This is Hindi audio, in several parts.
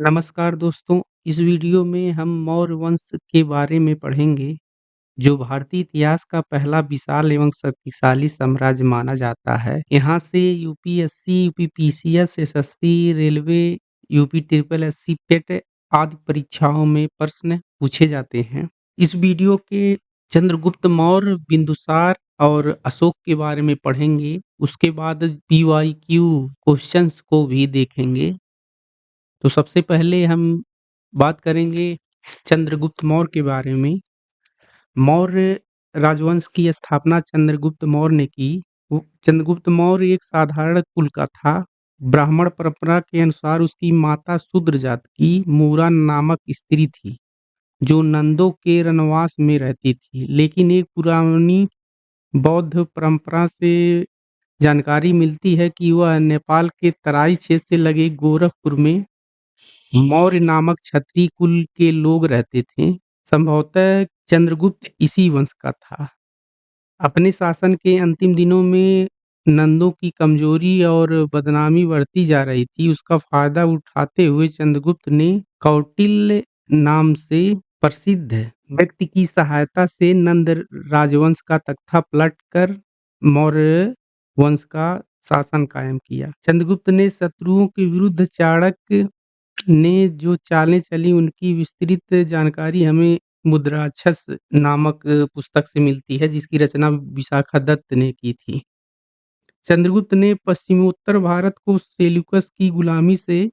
नमस्कार दोस्तों, इस वीडियो में हम मौर्य वंश के बारे में पढ़ेंगे, जो भारतीय इतिहास का पहला विशाल एवं शक्तिशाली साम्राज्य माना जाता है। यहाँ से UPSC, UPPCS, SSC, railway, UP triple SC पेट आदि परीक्षाओं में प्रश्न पूछे जाते हैं। इस वीडियो के चंद्रगुप्त मौर्य, बिंदुसार और अशोक के बारे में पढ़ेंगे। उसके बाद पीवाईक्यू क्वेश्चंस को भी देखेंगे। तो सबसे पहले हम बात करेंगे चंद्रगुप्त मौर्य के बारे में। मौर्य राजवंश की स्थापना चंद्रगुप्त मौर्य ने की। चंद्रगुप्त मौर्य एक साधारण कुल का था। ब्राह्मण परंपरा के अनुसार उसकी माता शूद्र जात की मूरा नामक स्त्री थी, जो नंदों के रनवास में रहती थी। लेकिन एक पुरानी बौद्ध परंपरा से जानकारी मिलती है कि वह नेपाल के तराई क्षेत्र से लगे गोरखपुर में मौर्य नामक क्षत्रिय कुल के लोग रहते थे। संभवतः चंद्रगुप्त इसी वंश का था। अपने शासन के अंतिम दिनों में नंदों की कमजोरी और बदनामी बढ़ती जा रही थी। उसका फायदा उठाते हुए चंद्रगुप्त ने कौटिल्य नाम से प्रसिद्ध व्यक्ति की सहायता से नंद राजवंश का तख्ता पलट कर मौर्य वंश का शासन कायम किया। चंद्रगुप्त ने शत्रुओं के विरुद्ध चाणक्य ने जो चालें चली, उनकी विस्तृत जानकारी हमें मुद्राक्षस नामक पुस्तक से मिलती है, जिसकी रचना विशाखादत्त ने की थी। चंद्रगुप्त ने पश्चिमोत्तर भारत को सेल्यूकस की गुलामी से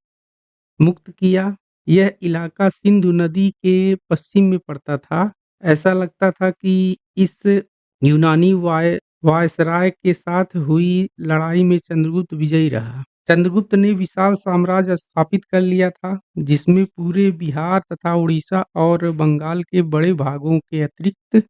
मुक्त किया। यह इलाका सिंधु नदी के पश्चिम में पड़ता था। ऐसा लगता था कि इस यूनानी वायसराय के साथ हुई लड़ाई में चंद्रगुप्त विजयी रहा। चंद्रगुप्त ने विशाल साम्राज्य स्थापित कर लिया था, जिसमें पूरे बिहार तथा उड़ीसा और बंगाल के बड़े भागों के अतिरिक्त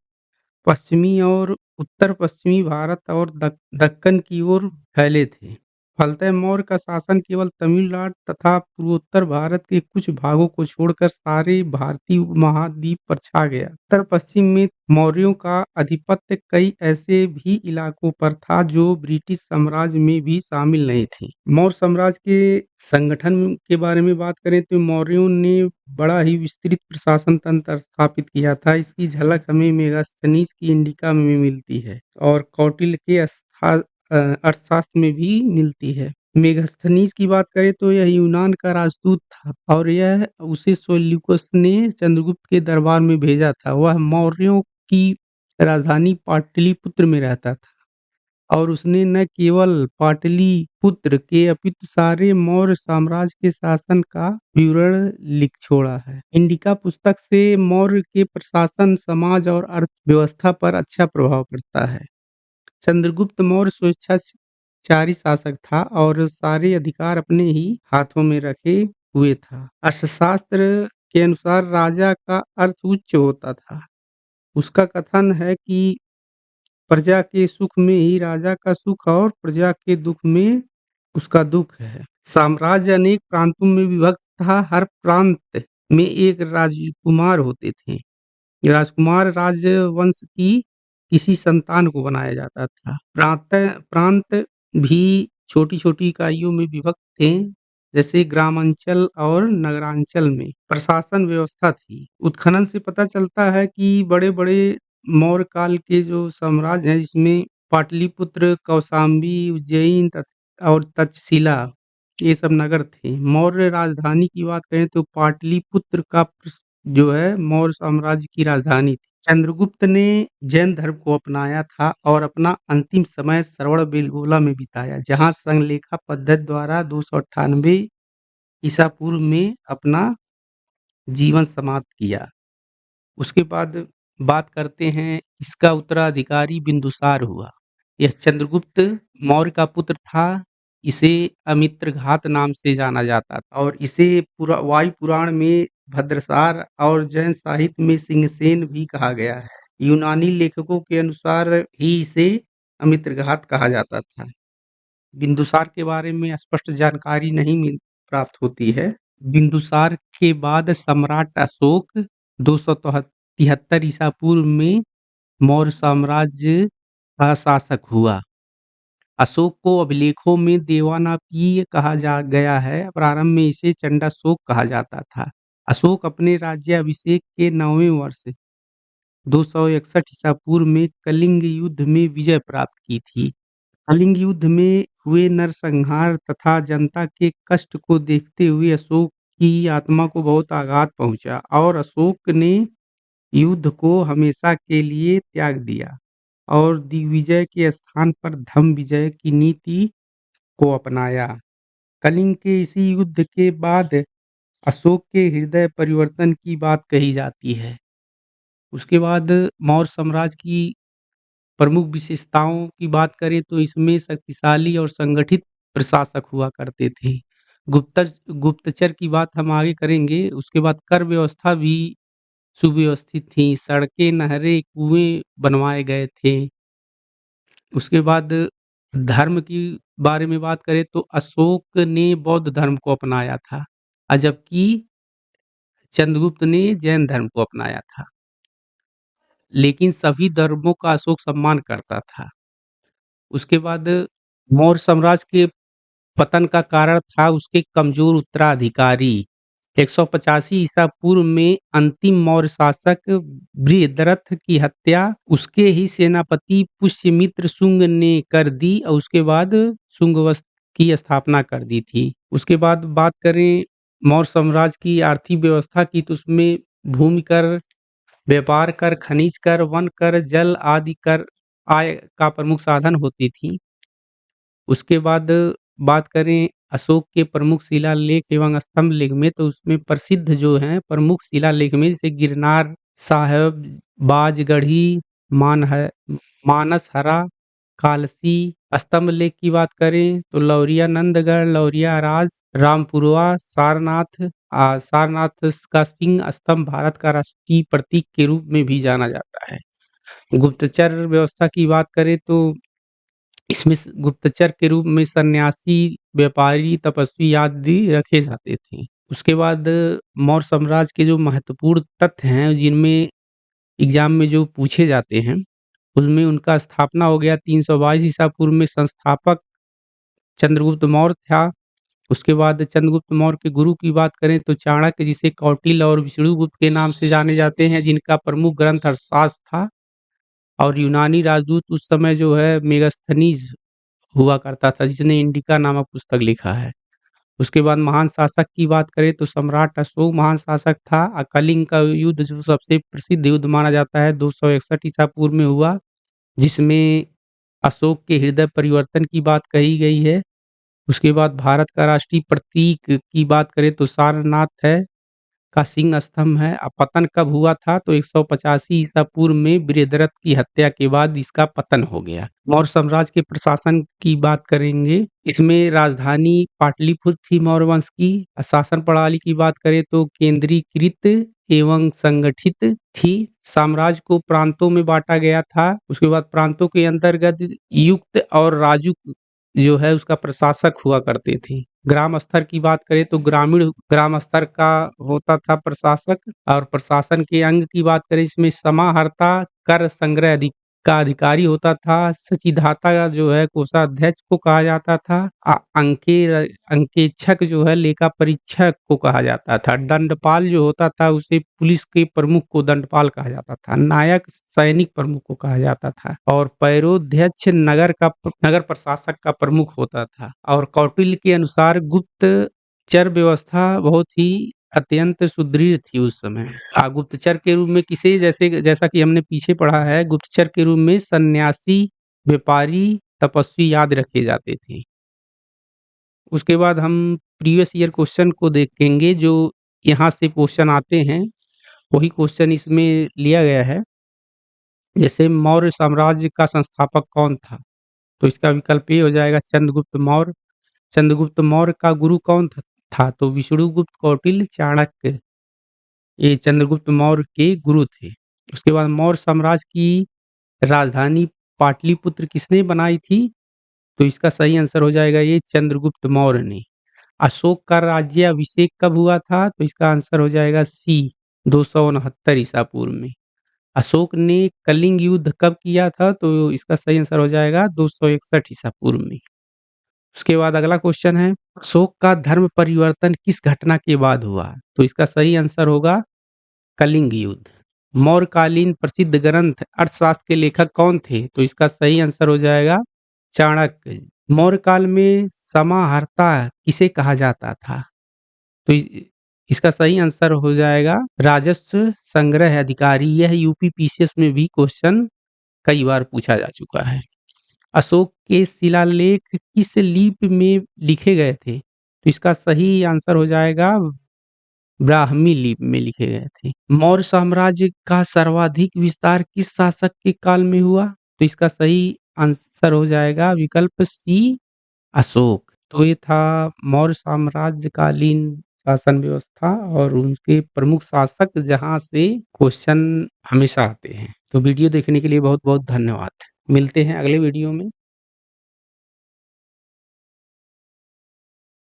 पश्चिमी और उत्तर पश्चिमी भारत और दक्कन की ओर फैले थे। फलतः मौर्य का शासन केवल तमिलनाडु तथा पूर्वोत्तर भारत के कुछ भागों को छोड़कर सारे भारतीय उपमहाद्वीप पर छा गया। उत्तर पश्चिम में मौर्यों का आधिपत्य कई ऐसे भी इलाकों पर था जो ब्रिटिश साम्राज्य में भी शामिल नहीं थे। मौर्य साम्राज्य के संगठन के बारे में बात करें तो मौर्यों ने बड़ा ही विस्तृत प्रशासन तंत्र स्थापित किया था। इसकी झलक हमें मेगास्थनीज की इंडिका में मिलती है और कौटिल्य के अर्थशास्त्र में भी मिलती है। मेगास्थनीज की बात करें तो यह यूनान का राजदूत था और यह उसे सेल्यूकस ने चंद्रगुप्त के दरबार में भेजा था। वह मौर्यों की राजधानी पाटलिपुत्र में रहता था और उसने न केवल पाटलिपुत्र के अपितु सारे मौर्य साम्राज्य के शासन का विवरण लिख छोड़ा है। इंडिका पुस्तक से मौर्य के प्रशासन, समाज और अर्थव्यवस्था पर अच्छा प्रभाव पड़ता है। चंद्रगुप्त मौर्य स्वेच्छाचारी शासक था और सारे अधिकार अपने ही हाथों में रखे हुए था। अर्थशास्त्र के अनुसार राजा का अर्थ उच्च होता था। उसका कथन है कि प्रजा के सुख में ही राजा का सुख और प्रजा के दुख में उसका दुख है। साम्राज्य अनेक प्रांतों में विभक्त था। हर प्रांत में एक राजकुमार होते थे। राजकुमार राजवंश की किसी संतान को बनाया जाता था। प्रांत भी छोटी-छोटी इकाइयों में विभक्त थे, जैसे ग्रामांचल और नगरांचल में प्रशासन व्यवस्था थी। उत्खनन से पता चलता है कि बड़े-बड़े मौर्य काल के जो साम्राज्य हैं, जिसमें पाटलिपुत्र, कौशाम्बी, उज्जैन और तक्षशिला ये सब नगर थे। मौर्य राजधानी की बात करें तो पाटलिपुत्र का जो है मौर्य साम्राज्य की राजधानी थी। चंद्रगुप्त ने जैन धर्म को अपनाया था और अपना अंतिम समय श्रवणबेलगोला में बिताया, जहां संलेखा पद्धति द्वारा 298 ईसा पूर्व में अपना जीवन समाप्त किया। उसके बाद बात करते हैं, इसका उत्तराधिकारी बिंदुसार हुआ। यह चंद्रगुप्त मौर्य का पुत्र था। इसे अमित्रघात नाम से जाना जाता था और इसे वायु पुराण में भद्रसार और जैन साहित्य में सिंहसेन भी कहा गया है। यूनानी लेखकों के अनुसार ही इसे अमित्रघात कहा जाता था। बिंदुसार के बारे में स्पष्ट जानकारी नहीं प्राप्त होती है। बिंदुसार के बाद सम्राट अशोक 273 ईसा पूर्व में मौर्य साम्राज्य का शासक हुआ। अशोक को अभिलेखों में देवानांपिय कहा जा गया है, प्रारंभ में इसे चंडाशोक कहा जाता था। अशोक अपने राज्याभिषेक के 9वें वर्ष 261 ईसा पूर्व में कलिंग युद्ध में विजय प्राप्त की थी। कलिंग युद्ध में हुए नरसंहार तथा जनता के कष्ट को देखते हुए अशोक की आत्मा को बहुत आघात पहुंचा और अशोक ने युद्ध को हमेशा के लिए त्याग दिया और दिग्विजय के स्थान पर धम्म विजय की नीति को अपनाया। कलिंग के इसी युद्ध के बाद अशोक के हृदय परिवर्तन की बात कही जाती है। उसके बाद मौर्य साम्राज्य की प्रमुख विशेषताओं की बात करें तो इसमें शक्तिशाली और संगठित प्रशासक हुआ करते थे। गुप्तचर की बात हम आगे करेंगे। उसके बाद कर व्यवस्था भी सुव्यवस्थित थी, सड़कें, नहरें, कुएं बनवाए गए थे। उसके बाद धर्म की बारे में बात करें तो अशोक ने बौद्ध धर्म को अपनाया था, जबकि चंद्रगुप्त ने जैन धर्म को अपनाया था। लेकिन सभी धर्मों का अशोक सम्मान करता था। उसके बाद मौर्य साम्राज्य के पतन का कारण था उसके कमजोर उत्तराधिकारी। 185 ईसा पूर्व में अंतिम मौर्य शासक बृहद्रथ की हत्या उसके ही सेनापति पुष्यमित्र शुंग ने कर दी और उसके बाद शुंग वंश की स्थापना कर दी थी। उसके बाद बात करें मौर्य साम्राज्य की आर्थिक व्यवस्था की तो उसमें भूमि कर, व्यापार कर, खनिज कर, वन कर, जल आदि कर आय का प्रमुख साधन होती थी। उसके बाद बात करें अशोक के प्रमुख शिलालेख एवं स्तंभ लेख में तो उसमें प्रसिद्ध जो हैं प्रमुख शिलालेख में जैसे गिरनार साहब, बाजगढ़ी, मानसहरा, कालसी। स्तंभ लेख की बात करें तो लौरिया नंदगढ़, लौरिया राज, रामपुरवा, सारनाथ। सारनाथ का सिंह स्तंभ भारत का राष्ट्रीय प्रतीक के रूप में भी जाना जाता है। गुप्तचर व्यवस्था की बात करें तो इसमें गुप्तचर के रूप में सन्यासी, व्यापारी, तपस्वी आदि रखे जाते थे। उसके बाद मौर्य साम्राज्य के जो महत्वपूर्ण तथ्य हैं जिनमें एग्जाम में जो पूछे जाते हैं उसमें उनका स्थापना हो गया 322 ईसा पूर्व में। संस्थापक चंद्रगुप्त मौर्य था। उसके बाद चंद्रगुप्त मौर्य के गुरु की बात करें तो चाणक्य, जिसे कौटिल्य और विष्णुगुप्त के नाम से जाने जाते हैं, जिनका प्रमुख ग्रंथ अर्थशास्त्र था। और यूनानी राजदूत उस समय जो है मेगास्थनीज हुआ करता था, जिसने इंडिका नामक पुस्तक लिखा है। उसके बाद महान शासक की बात करें तो सम्राट अशोक महान शासक था। कलिंग का युद्ध जो सबसे प्रसिद्ध युद्ध माना जाता है 261 ईसा पूर्व में हुआ, जिसमें अशोक के हृदय परिवर्तन की बात कही गई है। उसके बाद भारत का राष्ट्रीय प्रतीक की बात करें तो सारनाथ है का सिंह स्तंभ है। पतन कब हुआ था तो 185 ईसा पूर्व में बृहद्रथ की हत्या के बाद इसका पतन हो गया। मौर्य साम्राज्य के प्रशासन की बात करेंगे। इसमें राजधानी पाटलिपुत्र थी मौर्य वंश की। शासन प्रणाली की बात करें तो केंद्रीकृत एवं संगठित थी। साम्राज्य को प्रांतों में बांटा गया था। उसके बाद प्रांतों के अंतर्गत युक्त और राजुक जो है उसका प्रशासक हुआ करते थे। ग्राम स्तर की बात करें तो ग्रामीण ग्राम स्तर का होता था प्रशासक। और प्रशासन के अंग की बात करें इसमें समाहर्ता कर संग्रह का अधिकारी होता था। सचिदाता जो है कोषाध्यक्ष को कहा जाता था। अंकेक्षक जो है लेखा परीक्षक को कहा जाता था। दंडपाल जो होता था उसे पुलिस के प्रमुख को दंडपाल कहा जाता था। नायक सैनिक प्रमुख को कहा जाता था। और पैरोध्यक्ष नगर प्रशासक का प्रमुख होता था। और कौटिल्य के अनुसार गुप्तचर व्यवस्था बहुत ही अत्यंत सुदृढ़ थी उस समय। गुप्तचर के रूप में किसे जैसा कि हमने पीछे पढ़ा है, गुप्तचर के रूप में सन्यासी, व्यापारी, तपस्वी याद रखे जाते थे। उसके बाद हम प्रीवियस ईयर क्वेश्चन को देखेंगे जो यहाँ से क्वेश्चन आते हैं, वही क्वेश्चन इसमें लिया गया है। जैसे मौर्य साम्राज्य का संस्थापक कौन था? तो इसका विकल्प ए हो जाएगा चंद्रगुप्त मौर्य। चंद्रगुप्त मौर्य का गुरु कौन था? तो विष्णुगुप्त, कौटिल्य, चाणक्य, ये चंद्रगुप्त मौर्य के गुरु थे। उसके बाद मौर्य साम्राज्य की राजधानी पाटलिपुत्र किसने बनाई थी? तो इसका सही आंसर हो जाएगा ये चंद्रगुप्त मौर्य ने। अशोक का राज्याभिषेक कब हुआ था? तो इसका आंसर हो जाएगा सी 269 ईसा पूर्व में। अशोक ने कलिंग युद्ध कब किया था? तो इसका सही आंसर हो जाएगा 261 ईसा पूर्व में। उसके बाद अगला क्वेश्चन है, अशोक का धर्म परिवर्तन किस घटना के बाद हुआ? तो इसका सही आंसर होगा कलिंग युद्ध। मौर्यकालीन प्रसिद्ध ग्रंथ अर्थशास्त्र के लेखक कौन थे? तो इसका सही आंसर हो जाएगा चाणक्य। मौर्यकाल में समाहर्ता किसे कहा जाता था? तो इसका सही आंसर हो जाएगा राजस्व संग्रह अधिकारी। यह यूपी पीसीएस में भी क्वेश्चन कई बार पूछा जा चुका है। अशोक के शिलालेख किस लिपि में लिखे गए थे? तो इसका सही आंसर हो जाएगा ब्राह्मी लिपि में लिखे गए थे। मौर्य साम्राज्य का सर्वाधिक विस्तार किस शासक के काल में हुआ? तो इसका सही आंसर हो जाएगा विकल्प सी अशोक। तो ये था मौर्य साम्राज्यकालीन शासन व्यवस्था और उनके प्रमुख शासक जहाँ से क्वेश्चन हमेशा आते हैं। तो वीडियो देखने के लिए बहुत-बहुत धन्यवाद। मिलते हैं अगले वीडियो में।